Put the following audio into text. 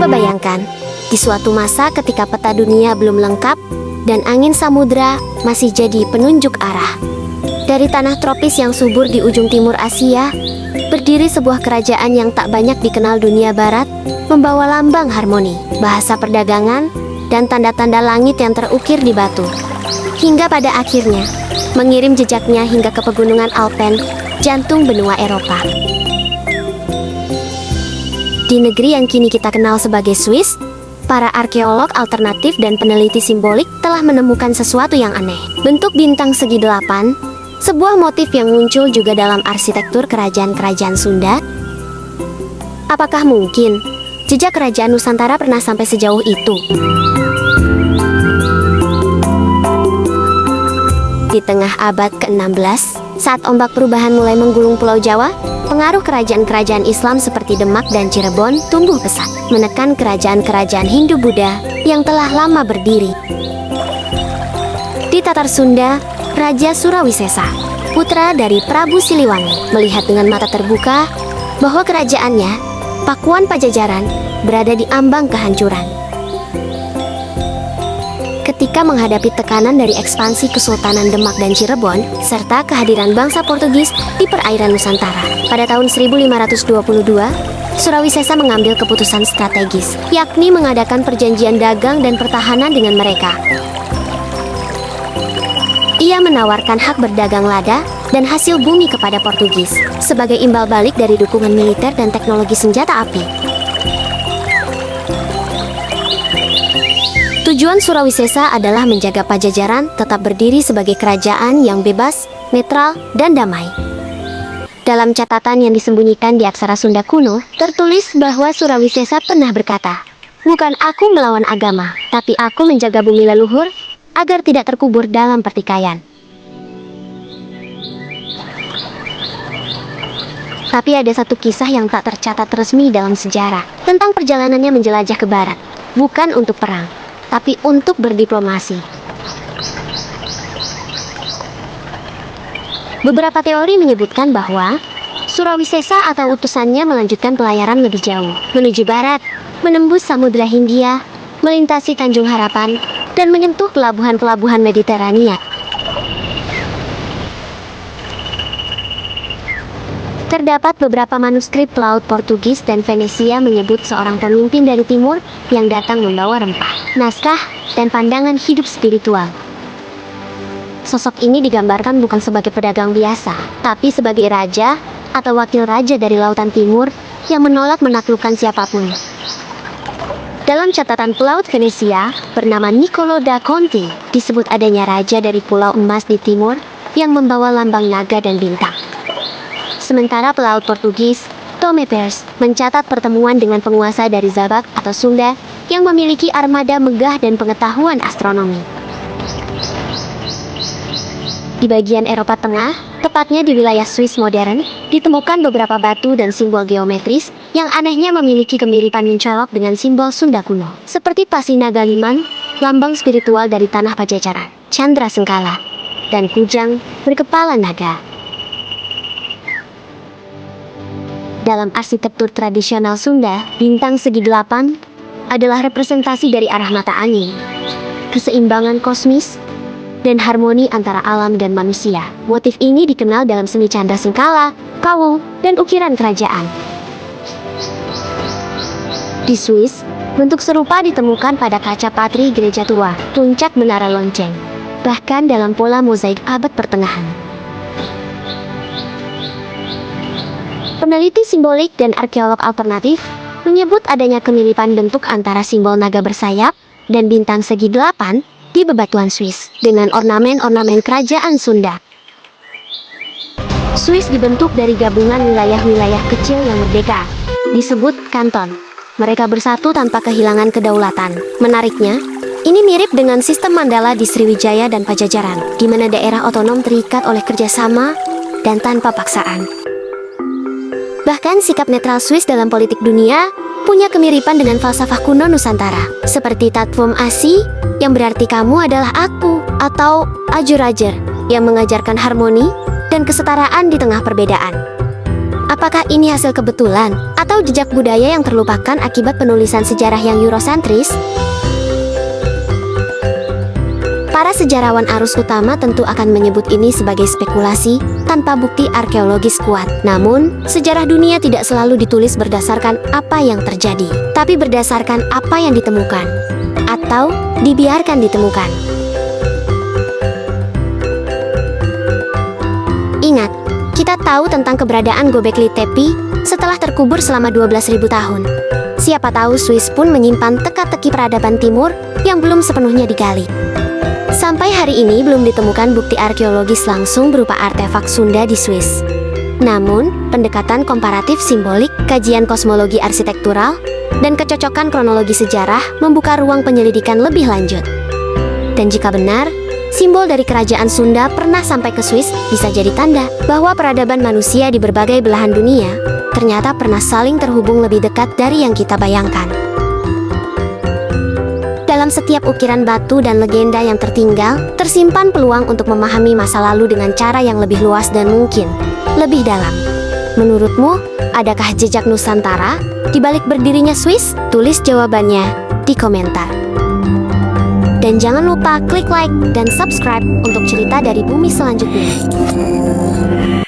Coba bayangkan, di suatu masa ketika peta dunia belum lengkap dan angin samudra masih jadi penunjuk arah. Dari tanah tropis yang subur di ujung timur Asia, berdiri sebuah kerajaan yang tak banyak dikenal dunia barat, membawa lambang harmoni, bahasa perdagangan, dan tanda-tanda langit yang terukir di batu. Hingga pada akhirnya, mengirim jejaknya hingga ke pegunungan Alpen, jantung benua Eropa. Di negeri yang kini kita kenal sebagai Swiss, para arkeolog alternatif dan peneliti simbolik telah menemukan sesuatu yang aneh. Bentuk bintang segi delapan, sebuah motif yang muncul juga dalam arsitektur kerajaan-kerajaan Sunda. Apakah mungkin jejak kerajaan Nusantara pernah sampai sejauh itu? Di tengah abad ke-16, saat ombak perubahan mulai menggulung Pulau Jawa, pengaruh kerajaan-kerajaan Islam seperti Demak dan Cirebon tumbuh pesat, menekan kerajaan-kerajaan Hindu-Buddha yang telah lama berdiri. Di Tatar Sunda, Raja Surawisesa, putra dari Prabu Siliwangi, melihat dengan mata terbuka bahwa kerajaannya, Pakuan Pajajaran, berada di ambang kehancuran. Ketika menghadapi tekanan dari ekspansi Kesultanan Demak dan Cirebon, serta kehadiran bangsa Portugis di perairan Nusantara, pada tahun 1522, Surawisesa mengambil keputusan strategis, yakni mengadakan perjanjian dagang dan pertahanan dengan mereka. Ia menawarkan hak berdagang lada dan hasil bumi kepada Portugis, sebagai imbal balik dari dukungan militer dan teknologi senjata api. Tujuan Surawisesa adalah menjaga Pajajaran tetap berdiri sebagai kerajaan yang bebas, netral, dan damai. Dalam catatan yang disembunyikan di aksara Sunda kuno, tertulis bahwa Surawisesa pernah berkata, "Bukan aku melawan agama, tapi aku menjaga bumi leluhur agar tidak terkubur dalam pertikaian." Tapi ada satu kisah yang tak tercatat resmi dalam sejarah, tentang perjalanannya menjelajah ke barat, bukan untuk perang, tapi untuk berdiplomasi. Beberapa teori menyebutkan bahwa Surawisesa atau utusannya melanjutkan pelayaran lebih jauh, menuju barat, menembus Samudra Hindia, melintasi Tanjung Harapan, dan menyentuh pelabuhan-pelabuhan Mediterania. Terdapat beberapa manuskrip pelaut Portugis dan Venesia menyebut seorang pemimpin dari timur yang datang membawa rempah, naskah, dan pandangan hidup spiritual. Sosok ini digambarkan bukan sebagai pedagang biasa, tapi sebagai raja atau wakil raja dari lautan timur yang menolak menaklukkan siapapun. Dalam catatan pelaut Venesia bernama Niccolo da Conti, disebut adanya raja dari Pulau Emas di timur yang membawa lambang naga dan bintang. Sementara pelaut Portugis, Tome Pers, mencatat pertemuan dengan penguasa dari Zabak atau Sunda yang memiliki armada megah dan pengetahuan astronomi. Di bagian Eropa Tengah, tepatnya di wilayah Swiss modern, ditemukan beberapa batu dan simbol geometris yang anehnya memiliki kemiripan mencolok dengan simbol Sunda kuno, seperti Pasinagaliman, lambang spiritual dari tanah Pajajaran, Chandra Sengkala, dan kujang berkepala naga. Dalam arsitektur tradisional Sunda, bintang segi delapan adalah representasi dari arah mata angin, keseimbangan kosmis, dan harmoni antara alam dan manusia. Motif ini dikenal dalam seni Chandra Sengkala, Kawu, dan ukiran kerajaan. Di Swiss, bentuk serupa ditemukan pada kaca patri gereja tua, puncak menara lonceng, bahkan dalam pola mozaik abad pertengahan. Peneliti simbolik dan arkeolog alternatif menyebut adanya kemiripan bentuk antara simbol naga bersayap dan bintang segi delapan di bebatuan Swiss dengan ornamen-ornamen kerajaan Sunda. Swiss dibentuk dari gabungan wilayah-wilayah kecil yang merdeka, disebut kanton. Mereka bersatu tanpa kehilangan kedaulatan. Menariknya, ini mirip dengan sistem Mandala di Sriwijaya dan Pajajaran, di mana daerah otonom terikat oleh kerjasama dan tanpa paksaan. Bahkan sikap netral Swiss dalam politik dunia punya kemiripan dengan falsafah kuno Nusantara, seperti Tatwam Asi yang berarti kamu adalah aku, atau Ajur Ajar yang mengajarkan harmoni dan kesetaraan di tengah perbedaan. Apakah ini hasil kebetulan atau jejak budaya yang terlupakan akibat penulisan sejarah yang Eurosentris? Para sejarawan arus utama tentu akan menyebut ini sebagai spekulasi tanpa bukti arkeologis kuat. Namun, sejarah dunia tidak selalu ditulis berdasarkan apa yang terjadi, tapi berdasarkan apa yang ditemukan atau dibiarkan ditemukan. Ingat, kita tahu tentang keberadaan Göbekli Tepe setelah terkubur selama 12.000 tahun. Siapa tahu Swiss pun menyimpan teka-teki peradaban timur yang belum sepenuhnya digali. Sampai hari ini belum ditemukan bukti arkeologis langsung berupa artefak Sunda di Swiss. Namun, pendekatan komparatif simbolik, kajian kosmologi arsitektural, dan kecocokan kronologi sejarah membuka ruang penyelidikan lebih lanjut. Dan jika benar, simbol dari kerajaan Sunda pernah sampai ke Swiss bisa jadi tanda bahwa peradaban manusia di berbagai belahan dunia ternyata pernah saling terhubung lebih dekat dari yang kita bayangkan. Dalam setiap ukiran batu dan legenda yang tertinggal, tersimpan peluang untuk memahami masa lalu dengan cara yang lebih luas dan mungkin lebih dalam. Menurutmu, adakah jejak Nusantara di balik berdirinya Swiss? Tulis jawabannya di komentar. Dan jangan lupa klik like dan subscribe untuk cerita dari bumi selanjutnya.